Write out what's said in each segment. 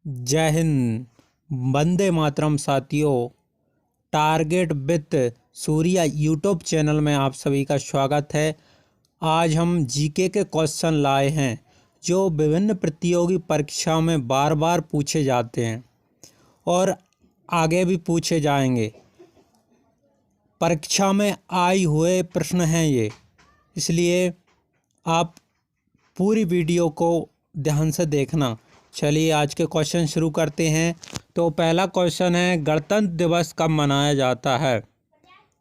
जय हिंद। वंदे मातरम साथियों। Target with Surya YouTube channel में आप सभी का स्वागत है। आज हम जीके के क्वेश्चन लाए हैं जो विभिन्न प्रतियोगी परीक्षाओं में बार बार पूछे जाते हैं और आगे भी पूछे जाएंगे। परीक्षा में आए हुए प्रश्न हैं ये, इसलिए आप पूरी वीडियो को ध्यान से देखना। चलिए आज के क्वेश्चन शुरू करते हैं। तो पहला क्वेश्चन है, गणतंत्र दिवस कब मनाया जाता है?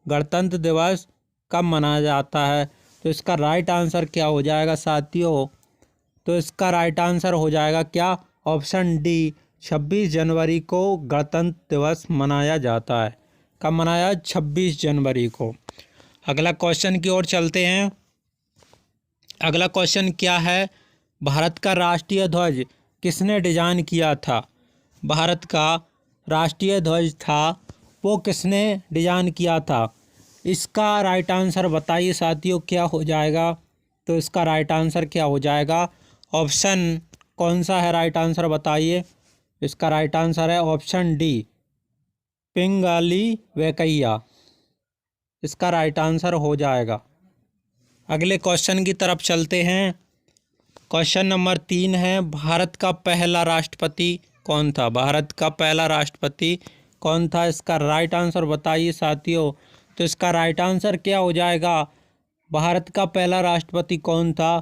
गणतंत्र दिवस कब मनाया जाता है? तो इसका राइट आंसर क्या हो जाएगा साथियों? तो इसका राइट आंसर हो जाएगा क्या? ऑप्शन डी, 26 जनवरी को गणतंत्र दिवस मनाया जाता है। कब मनाया? 26 जनवरी को। अगला क्वेश्चन की ओर चलते हैं। अगला क्वेश्चन क्या है, भारत का राष्ट्रीय ध्वज किसने डिजाइन किया था? भारत का राष्ट्रीय ध्वज था वो किसने डिजाइन किया था? इसका राइट आंसर बताइए साथियों, क्या हो जाएगा? तो इसका राइट आंसर क्या हो जाएगा? ऑप्शन कौन सा है? राइट आंसर बताइए। इसका राइट आंसर है ऑप्शन डी, पिंगाली वेंकैया। इसका राइट आंसर हो जाएगा। अगले क्वेश्चन की तरफ चलते हैं। क्वेश्चन नंबर 3 है, भारत का पहला राष्ट्रपति कौन था? भारत का पहला राष्ट्रपति कौन था? इसका राइट आंसर बताइए साथियों। तो इसका राइट आंसर क्या हो जाएगा? भारत का पहला राष्ट्रपति कौन था?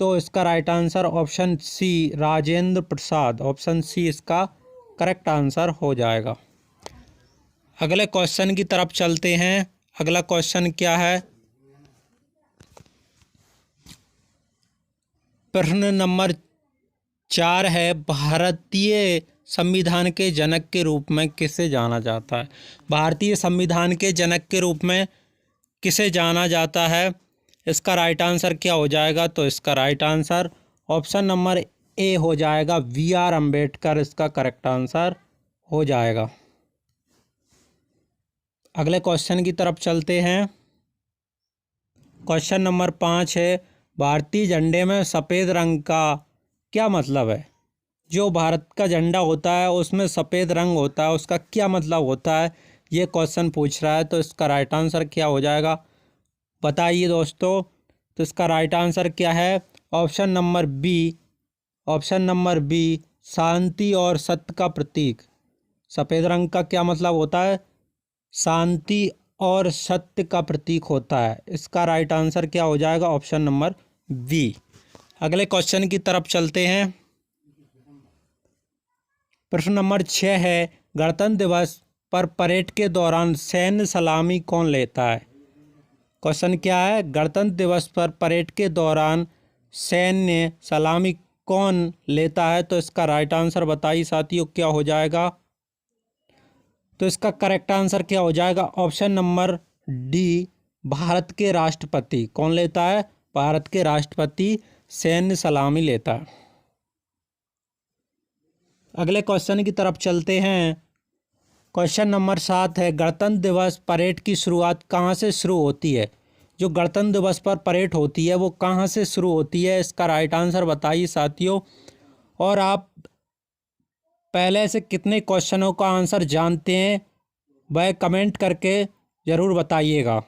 तो इसका right answer option C, Rajendra Prasad. Option C इसका करेक्ट आंसर हो जाएगा। अगले क्वेश्चन की तरफ चलते हैं। अगला क्वेश्चन क्या है? प्रश्न नंबर 4 है, भारतीय संविधान के जनक के रूप में किसे जाना जाता है? भारतीय संविधान के जनक के रूप में किसे जाना जाता है? इसका राइट आंसर क्या हो जाएगा? तो इसका राइट आंसर ऑप्शन नंबर ए हो जाएगा, बी.आर. अम्बेडकर। इसका करेक्ट आंसर हो जाएगा। अगले क्वेश्चन की तरफ चलते हैं। क्वेश्चन नंबर 5 है, भारतीय झंडे में सफ़ेद रंग का क्या मतलब है? जो भारत का झंडा होता है उसमें सफ़ेद रंग होता है, उसका क्या मतलब होता है? ये क्वेश्चन पूछ रहा है। तो इसका राइट आंसर क्या हो जाएगा बताइए दोस्तों। तो इसका राइट आंसर क्या है? Option number B, option number B, शांति और सत्य का प्रतीक। सफ़ेद रंग का क्या मतलब होता है? शांति और सत्य का प्रतीक होता है। इसका राइट आंसर क्या हो जाएगा? Option number B. अगले क्वेश्चन की तरफ चलते हैं। प्रश्न नंबर 6 है, गणतंत्र दिवस पर परेड के दौरान सैन्य सलामी कौन लेता है? क्वेश्चन क्या है? गणतंत्र दिवस पर परेड के दौरान सैन्य सलामी कौन लेता है? तो इसका राइट आंसर बताइए साथियों, क्या हो जाएगा? तो इसका करेक्ट आंसर क्या हो जाएगा? ऑप्शन नंबर डी, भारत के राष्ट्रपति। कौन लेता है? भारत के राष्ट्रपति सैन्य सलामी लेता है। अगले क्वेश्चन की तरफ चलते हैं। क्वेश्चन नंबर 7 है, गणतंत्र दिवस परेड की शुरुआत कहाँ से शुरू होती है? जो गणतंत्र दिवस पर परेड होती है वो कहाँ से शुरू होती है? इसका राइट आंसर बताइए साथियों। और आप पहले से कितने क्वेश्चनों का आंसर जानते हैं वह कमेंट करके ज़रूर बताइएगा।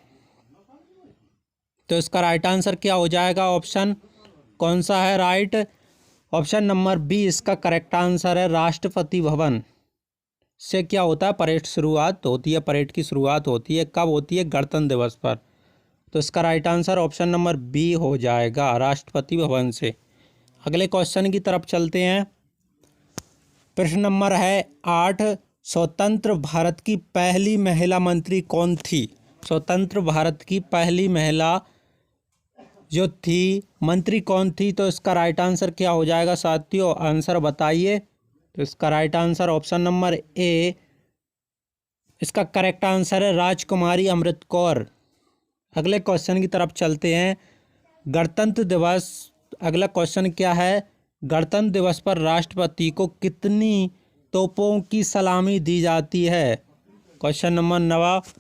तो इसका राइट आंसर क्या हो जाएगा? ऑप्शन कौन सा है राइट? ऑप्शन नंबर बी इसका करेक्ट आंसर है, राष्ट्रपति भवन से क्या होता है? परेड शुरुआत होती है। परेड की शुरुआत होती है कब होती है? गणतंत्र दिवस पर। तो इसका right answer option number B हो जाएगा, राष्ट्रपति भवन से। अगले क्वेश्चन की तरफ चलते हैं। प्रश्न नंबर है 8, स्वतंत्र भारत की पहली महिला मंत्री कौन थी? स्वतंत्र भारत की पहली महिला जो थी मंत्री कौन थी? तो इसका राइट आंसर क्या हो जाएगा साथियों? आंसर बताइए। तो इसका राइट आंसर ऑप्शन नंबर ए, इसका करेक्ट आंसर है राजकुमारी अमृत कौर। अगले क्वेश्चन की तरफ चलते हैं। गणतंत्र दिवस, अगला क्वेश्चन क्या है? गणतंत्र दिवस पर राष्ट्रपति को कितनी तोपों की सलामी दी जाती है? क्वेश्चन नंबर 9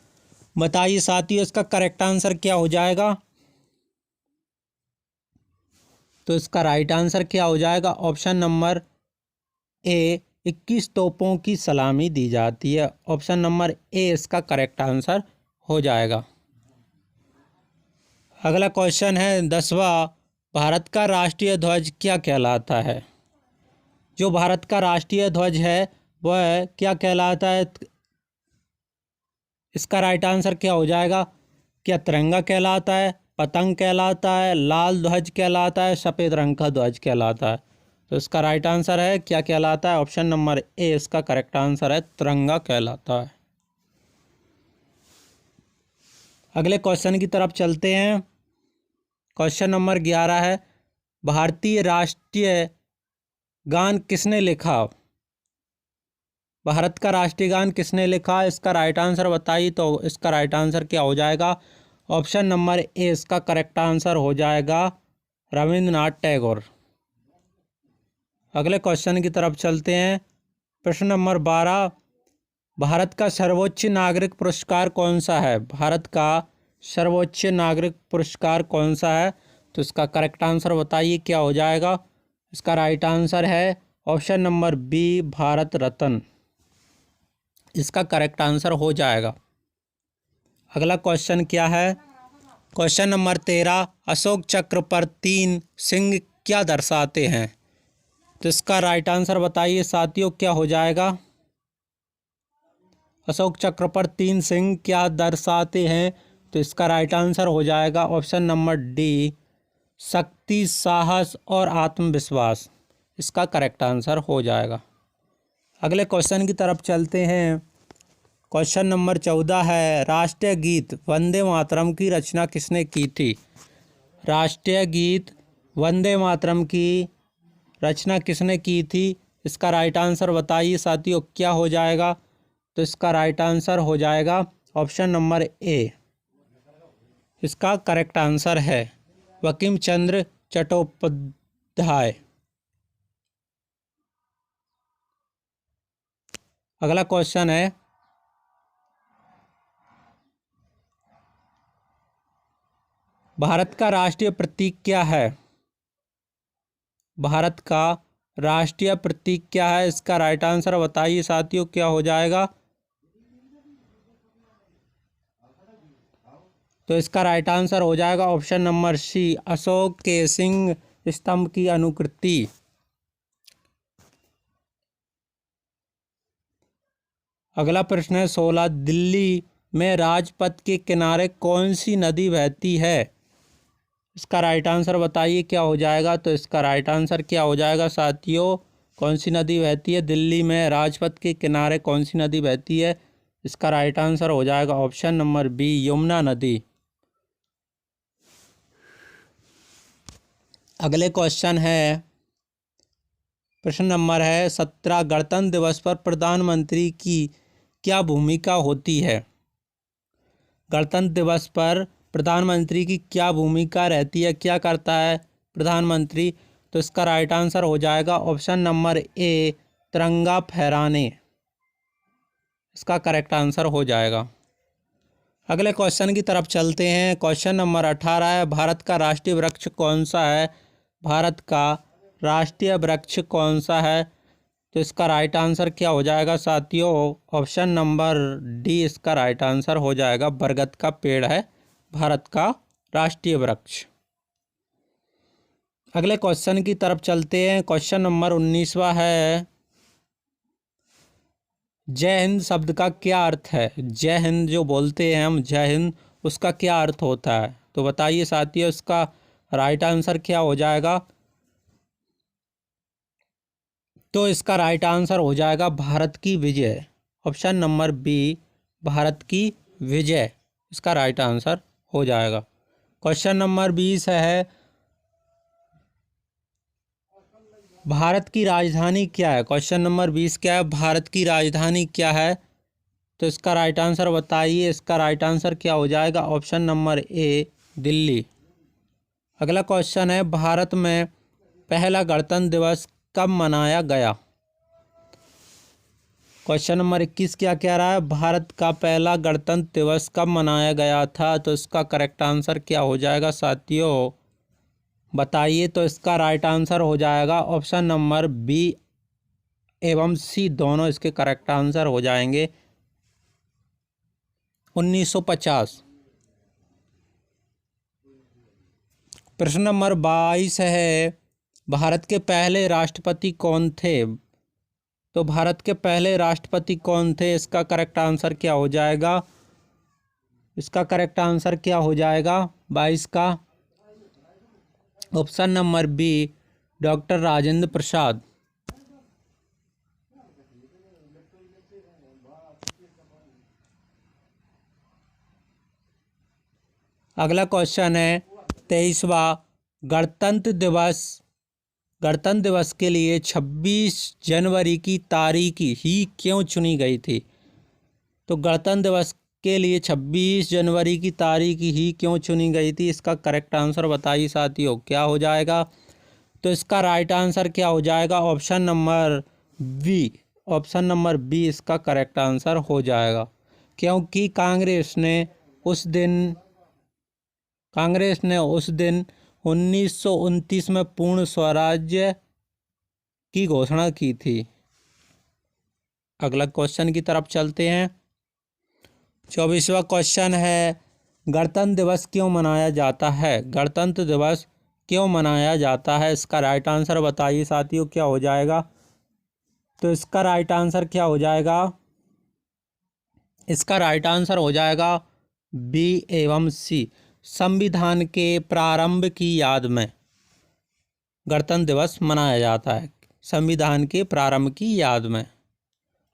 बताइए साथियों, इसका करेक्ट आंसर क्या हो जाएगा? तो इसका राइट आंसर क्या हो जाएगा? ऑप्शन नंबर ए 21 तोपों की सलामी दी जाती है। ऑप्शन नंबर ए इसका करेक्ट आंसर हो जाएगा। अगला क्वेश्चन है 10वां, भारत का राष्ट्रीय ध्वज क्या कहलाता है? जो भारत का राष्ट्रीय ध्वज है वह क्या कहलाता है? इसका राइट आंसर क्या हो जाएगा? क्या तिरंगा कहलाता है, पतंग कहलाता है, लाल ध्वज कहलाता है, सफ़ेद रंग का ध्वज कहलाता है? तो इसका राइट आंसर है क्या कहलाता है? ऑप्शन नंबर ए इसका करेक्ट आंसर है, तिरंगा कहलाता है। अगले क्वेश्चन की तरफ चलते हैं। क्वेश्चन नंबर 11 है, भारतीय राष्ट्रीय गान किसने लिखा? भारत का राष्ट्रीय गान किसने लिखा? इसका राइट आंसर बताइए। तो इसका राइट आंसर क्या हो जाएगा? ऑप्शन नंबर ए इसका करेक्ट आंसर हो जाएगा, रविंद्रनाथ टैगोर। अगले क्वेश्चन की तरफ चलते हैं। प्रश्न नंबर 12, भारत का सर्वोच्च नागरिक पुरस्कार कौन सा है? भारत का सर्वोच्च नागरिक पुरस्कार कौन सा है? तो इसका करेक्ट आंसर बताइए क्या हो जाएगा? इसका राइट आंसर है option number B, Bharat Ratna. इसका करेक्ट आंसर हो जाएगा। अगला क्वेश्चन क्या है? क्वेश्चन नंबर 13, अशोक चक्र पर 3 सिंह क्या दर्शाते हैं? तो इसका राइट आंसर बताइए साथियों क्या हो जाएगा? अशोक चक्र पर 3 सिंह क्या दर्शाते हैं? तो इसका राइट आंसर हो जाएगा ऑप्शन नंबर डी, शक्ति, साहस और आत्मविश्वास। इसका करेक्ट आंसर हो जाएगा। अगले क्वेश्चन की तरफ चलते हैं। क्वेश्चन नंबर 14 है, राष्ट्रीय गीत वंदे मातरम की रचना किसने की थी? राष्ट्रीय गीत वंदे मातरम की रचना किसने की थी? इसका राइट आंसर बताइए साथियों क्या हो जाएगा? तो इसका राइट आंसर हो जाएगा ऑप्शन नंबर ए। इसका करेक्ट आंसर है बंकिम चंद्र चट्टोपाध्याय। अगला क्वेश्चन है, भारत का राष्ट्रीय प्रतीक क्या है? भारत का राष्ट्रीय प्रतीक क्या है? इसका राइट आंसर बताइए साथियों क्या हो जाएगा? तो इसका राइट आंसर हो जाएगा ऑप्शन नंबर सी, अशोक के सिंह स्तंभ की अनुकृति। अगला प्रश्न है 16, दिल्ली में राजपथ के किनारे कौन सी नदी बहती है? इसका राइट आंसर बताइए क्या हो जाएगा? तो इसका राइट आंसर क्या हो जाएगा साथियों? कौन सी नदी बहती है दिल्ली में राजपथ के किनारे? कौन सी नदी बहती है? इसका राइट आंसर हो जाएगा ऑप्शन नंबर बी, यमुना नदी। अगले क्वेश्चन है, प्रश्न नंबर है 17, गणतंत्र दिवस पर प्रधानमंत्री की क्या भूमिका होती है? गणतंत्र दिवस पर प्रधानमंत्री की क्या भूमिका रहती है? क्या करता है प्रधानमंत्री? तो इसका राइट आंसर हो जाएगा ऑप्शन नंबर ए, तिरंगा फहराने। इसका करेक्ट आंसर हो जाएगा। अगले क्वेश्चन की तरफ चलते हैं। क्वेश्चन नंबर 18 है, भारत का राष्ट्रीय वृक्ष कौन सा है? भारत का राष्ट्रीय वृक्ष कौन सा है? तो इसका राइट आंसर क्या हो जाएगा साथियों? ऑप्शन नंबर डी इसका राइट आंसर हो जाएगा, बरगद का पेड़ है भारत का राष्ट्रीय वृक्ष। अगले क्वेश्चन की तरफ चलते हैं। क्वेश्चन नंबर 19वां है, जय हिंद शब्द का क्या अर्थ है? जय हिंद जो बोलते हैं हम, जय हिंद, उसका क्या अर्थ होता है? तो बताइए साथियों इसका राइट आंसर क्या हो जाएगा? तो इसका राइट आंसर हो जाएगा भारत की विजय। ऑप्शन नंबर बी, भारत की विजय, इसका राइट आंसर हो जाएगा। क्वेश्चन नंबर 20 है, भारत की राजधानी क्या है? क्वेश्चन नंबर 20 क्या है? भारत की राजधानी क्या है? तो इसका राइट आंसर बताइए। इसका राइट आंसर क्या हो जाएगा? ऑप्शन नंबर ए, दिल्ली। अगला क्वेश्चन है, भारत में पहला गणतंत्र दिवस कब मनाया गया? क्वेश्चन नंबर 21 क्या कह रहा है? भारत का पहला गणतंत्र दिवस कब मनाया गया था? तो इसका करेक्ट आंसर क्या हो जाएगा साथियों बताइए। तो इसका राइट आंसर हो जाएगा ऑप्शन नंबर बी, एवं सी दोनों इसके करेक्ट आंसर हो जाएंगे। 1950। प्रश्न नंबर 22 है, भारत के पहले राष्ट्रपति कौन थे? तो भारत के पहले राष्ट्रपति कौन थे, इसका करेक्ट आंसर क्या हो जाएगा? इसका करेक्ट आंसर क्या हो जाएगा 22 का? Option number B, doctor Rajendra Prasad. अगला क्वेश्चन है 23वां, गणतंत्र दिवस के लिए 26 जनवरी की तारीख ही क्यों चुनी गई थी? तो गणतंत्र दिवस के लिए 26 जनवरी की तारीख ही क्यों चुनी गई थी, इसका करेक्ट आंसर बताइए साथियों, क्या हो जाएगा? तो इसका राइट आंसर क्या हो जाएगा? Option number B. Option number B इसका करेक्ट आंसर हो जाएगा, क्योंकि कांग्रेस ने उस दिन 1929 में पूर्ण स्वराज्य की घोषणा की थी। अगला क्वेश्चन की तरफ चलते हैं। 24वां क्वेश्चन है, गणतंत्र दिवस क्यों मनाया जाता है? गणतंत्र दिवस क्यों मनाया जाता है, इसका राइट आंसर बताइए साथियों, क्या हो जाएगा? तो इसका राइट आंसर क्या हो जाएगा? इसका राइट आंसर हो जाएगा बी एवं सी, संविधान के प्रारंभ की याद में गणतंत्र दिवस मनाया जाता है, संविधान के प्रारंभ की याद में।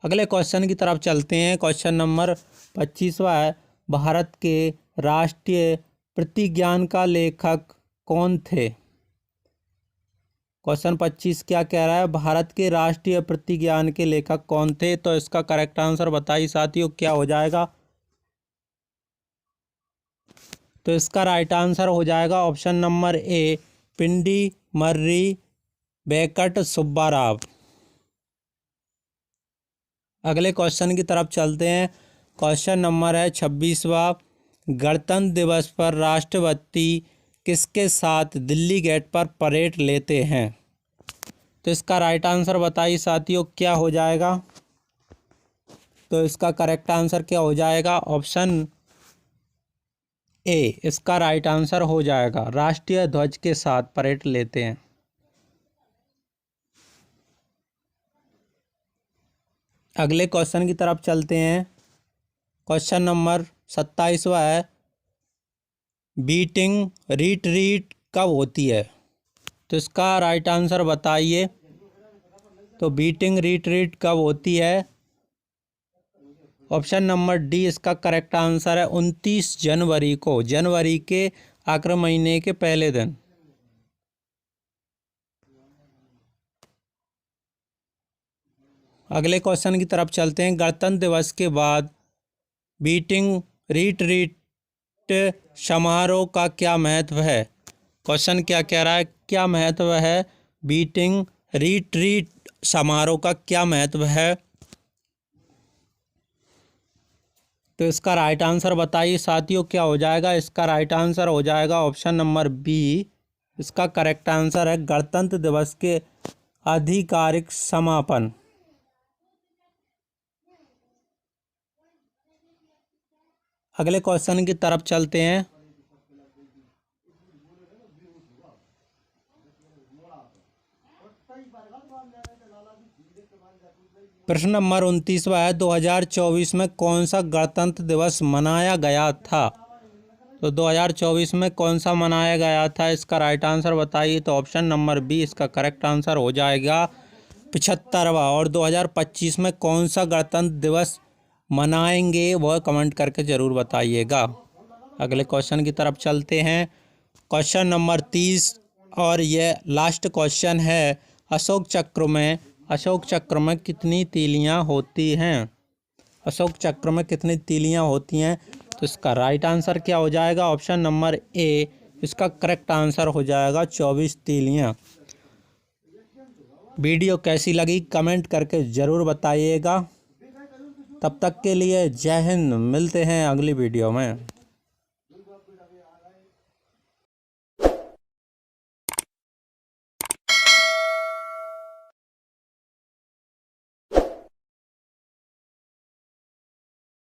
अगले क्वेश्चन की तरफ चलते हैं। क्वेश्चन नंबर 25वां है, भारत के राष्ट्रीय प्रतिज्ञान का लेखक कौन थे? क्वेश्चन 25 क्या कह रहा है? भारत के राष्ट्रीय प्रतिज्ञान के लेखक कौन थे? तो इसका करेक्ट आंसर बताइए साथियों, क्या हो जाएगा? तो इसका राइट आंसर हो जाएगा option number A, Pindi Marri Venkat Subbarao. अगले क्वेश्चन की तरफ चलते हैं। क्वेश्चन नंबर है 26वां, गणतंत्र दिवस पर राष्ट्रपति किसके साथ दिल्ली गेट पर परेड लेते हैं? तो इसका राइट आंसर बताइए साथियों, क्या हो जाएगा? तो इसका करेक्ट आंसर क्या हो जाएगा? ऑप्शन ए इसका राइट आंसर हो जाएगा, राष्ट्रीय ध्वज के साथ परेड लेते हैं। अगले क्वेश्चन की तरफ चलते हैं। क्वेश्चन नंबर 27वां है, बीटिंग रिट्रीट कब होती है? तो इसका राइट आंसर बताइए। तो बीटिंग रिट्रीट कब होती है? ऑप्शन नंबर डी इसका करेक्ट आंसर है, 29 जनवरी को, जनवरी के आखिरी महीने के पहले दिन। अगले क्वेश्चन की तरफ चलते हैं। गणतंत्र दिवस के बाद बीटिंग रिट्रीट समारोह का क्या महत्व है? क्वेश्चन क्या कह रहा है, क्या महत्व है? बीटिंग रिट्रीट समारोह का क्या महत्व है? तो इसका राइट आंसर बताइए साथियों, क्या हो जाएगा? इसका राइट आंसर हो जाएगा ऑप्शन नंबर बी, इसका करेक्ट आंसर है गणतंत्र दिवस के आधिकारिक समापन। अगले क्वेश्चन की तरफ चलते हैं। प्रश्न नंबर 29वां है, 2024 में कौन सा गणतंत्र दिवस मनाया गया था? तो 2024 में कौन सा मनाया गया था, इसका राइट आंसर बताइए। तो ऑप्शन नंबर बी इसका करेक्ट आंसर हो जाएगा 75वां। और 2025 में कौन सा गणतंत्र दिवस मनाएंगे वह कमेंट करके ज़रूर बताइएगा। अगले क्वेश्चन की तरफ चलते हैं। क्वेश्चन नंबर 30 और ये लास्ट क्वेश्चन है, अशोक चक्र में कितनी तीलियां होती हैं? अशोक चक्र में कितनी तीलियां होती हैं? तो इसका राइट आंसर क्या हो जाएगा? ऑप्शन नंबर ए इसका करेक्ट आंसर हो जाएगा 24 तीलियां। वीडियो कैसी लगी कमेंट करके ज़रूर बताइएगा। तब तक के लिए जय हिंद, मिलते हैं अगली वीडियो में।